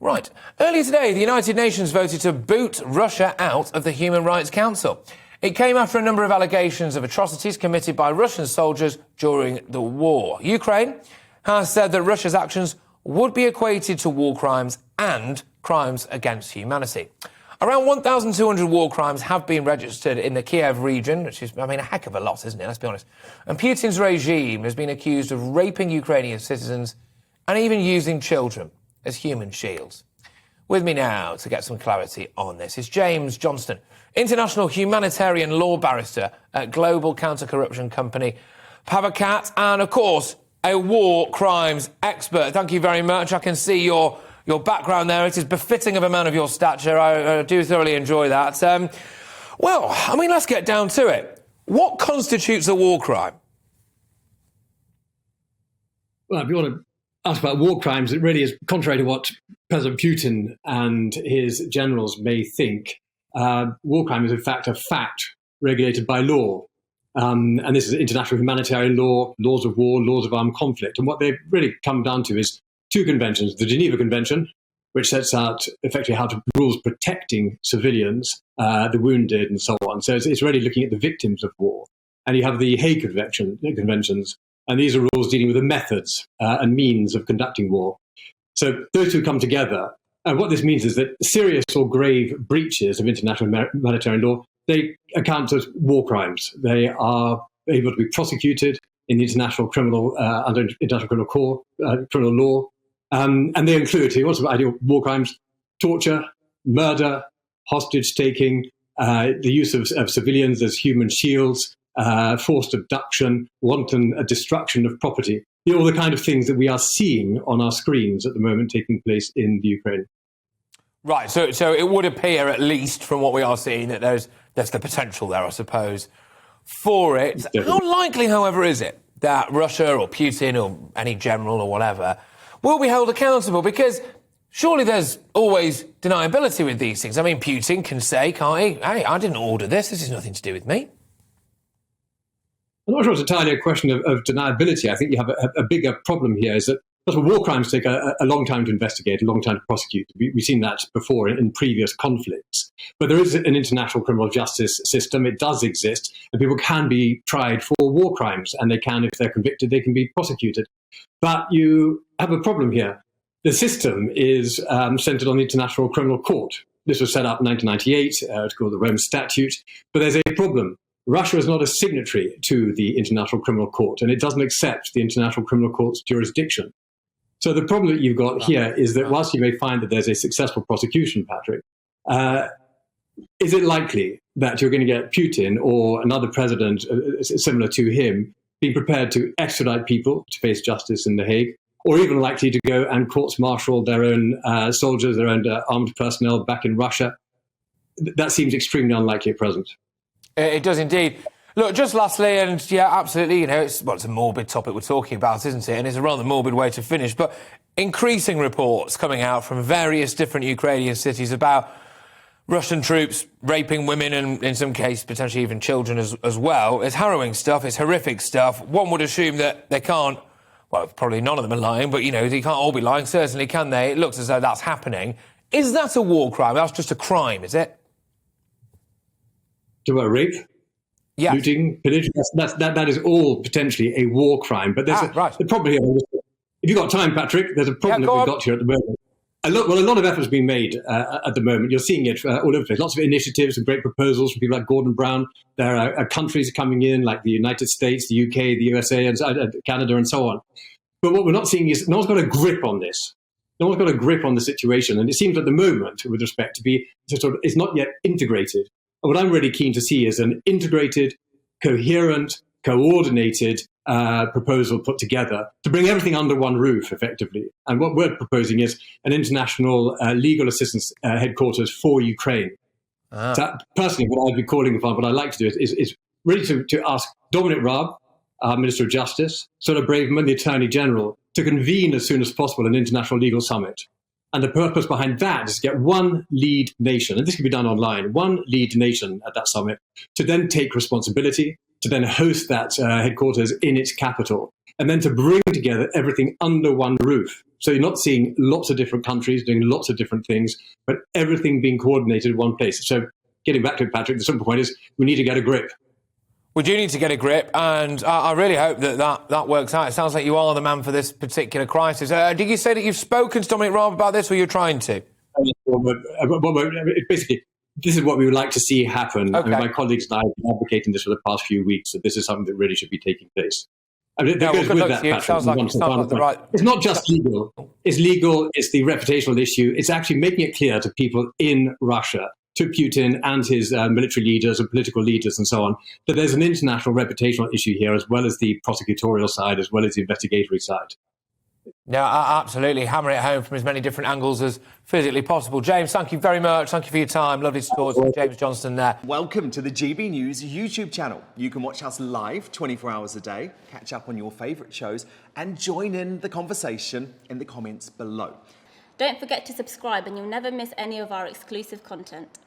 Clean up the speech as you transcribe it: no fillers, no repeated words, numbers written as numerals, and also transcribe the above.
Right. Earlier today, the United Nations voted to boot Russia out of the Human Rights Council. It came after a number of allegations of atrocities committed by Russian soldiers during the war. Ukraine has said that Russia's actions would be equated to war crimes and crimes against humanity. Around 1,200 war crimes have been registered in the Kiev region, which is, a heck of a lot, isn't it? Let's be honest. And Putin's regime has been accused of raping Ukrainian citizens and even using children as human shields. With me now to get some clarity on this is James Johnstone, international humanitarian law barrister at global counter-corruption company Pavakat, and, of course, a war crimes expert. Thank you very much. I can see your background there. It is befitting of a man of your stature. I do thoroughly enjoy that. Let's get down to it. What constitutes a war crime? Well, if you want to ask about war crimes, it really is contrary to what President Putin and his generals may think. War crime is, in fact, a fact regulated by law. And this is international humanitarian law, laws of war, laws of armed conflict. And what they really come down to is two conventions. The Geneva Convention, which sets out effectively rules protecting civilians, the wounded and so on. So it's really looking at the victims of war. And you have the Hague Conventions, and these are rules dealing with the methods and means of conducting war. So those two come together. And what this means is that serious or grave breaches of international humanitarian law, they account as war crimes. They are able to be prosecuted in the international criminal, under international criminal law. And they include, what's ideal war crimes? Torture, murder, hostage taking, the use of civilians as human shields, forced abduction, wanton destruction of property. All the kind of things that we are seeing on our screens at the moment taking place in the Ukraine. Right, so it would appear, at least from what we are seeing, that there's the potential there, I suppose, for it. How likely, however, is it that Russia or Putin or any general or whatever will be held accountable? Because surely there's always deniability with these things. Putin can say, can't he, hey, I didn't order this has nothing to do with me. I'm not sure it's entirely a question of deniability. I think you have a bigger problem here is that war crimes take a long time to investigate, a long time to prosecute. We've seen that before in previous conflicts. But there is an international criminal justice system. It does exist, and people can be tried for war crimes, and they can, if they're convicted, they can be prosecuted. But you have a problem here. The system is centered on the International Criminal Court. This was set up in 1998. It's called the Rome Statute. But there's a problem. Russia is not a signatory to the International Criminal Court, and it doesn't accept the International Criminal Court's jurisdiction. So the problem that you've got here is that whilst you may find that there's a successful prosecution, Patrick, is it likely that you're going to get Putin or another president similar to him being prepared to extradite people to face justice in The Hague, or even likely to go and courts-martial their own soldiers, their own armed personnel back in Russia? That seems extremely unlikely at present. It does indeed. Look, just lastly, and yeah, absolutely, it's a morbid topic we're talking about, isn't it? And it's a rather morbid way to finish, but increasing reports coming out from various different Ukrainian cities about Russian troops raping women and, in some cases, potentially even children as well. It's harrowing stuff, it's horrific stuff. One would assume that they can't, well, probably none of them are lying, but, they can't all be lying, certainly, can they? It looks as though that's happening. Is that a war crime? That's just a crime, is it? To rape? Yeah. Looting, pillage, that is all potentially a war crime. But there's the problem here. If you've got time, Patrick, there's a problem that we've got here at the moment. A lot of effort's being made at the moment. You're seeing it all over the place. Lots of initiatives and great proposals from people like Gordon Brown. There are countries coming in like the United States, the UK, the USA, and Canada, and so on. But what we're not seeing is no one's got a grip on this. No one's got a grip on the situation. And it seems at the moment, with respect to it's not yet integrated. And what I'm really keen to see is an integrated, coherent, coordinated proposal put together to bring everything under one roof, effectively. And what we're proposing is an international legal assistance headquarters for Ukraine. So personally, what I'd be calling upon, what I'd like to do is really to ask Dominic Raab, our Minister of Justice, Suella Braverman, the Attorney General, to convene as soon as possible an international legal summit. And the purpose behind that is to get one lead nation, and this can be done online, one lead nation at that summit, to then take responsibility, to then host that headquarters in its capital, and then to bring together everything under one roof. So you're not seeing lots of different countries doing lots of different things, but everything being coordinated in one place. So getting back to it, Patrick, the simple point is we need to get a grip. We do need to get a grip, and I really hope that works out. It sounds like you are the man for this particular crisis. Did you say that you've spoken to Dominic Raab about this, or you're trying to? Basically, this is what we would like to see happen. Okay. I mean, my colleagues and I have been advocating this for the past few weeks, that this is something that really should be taking place. I mean, Yeah, goes well, with that, it sounds like the right... It's not just legal. It's legal, it's the reputational issue. It's actually making it clear to people in Russia, to Putin and his military leaders and political leaders and so on, that there's an international reputational issue here, as well as the prosecutorial side, as well as the investigatory side. Yeah, absolutely. Hammer it home from as many different angles as physically possible. James, thank you very much. Thank you for your time. Lovely to talk to James Johnstone there. Welcome to the GB News YouTube channel. You can watch us live 24 hours a day, catch up on your favourite shows, and join in the conversation in the comments below. Don't forget to subscribe and you'll never miss any of our exclusive content.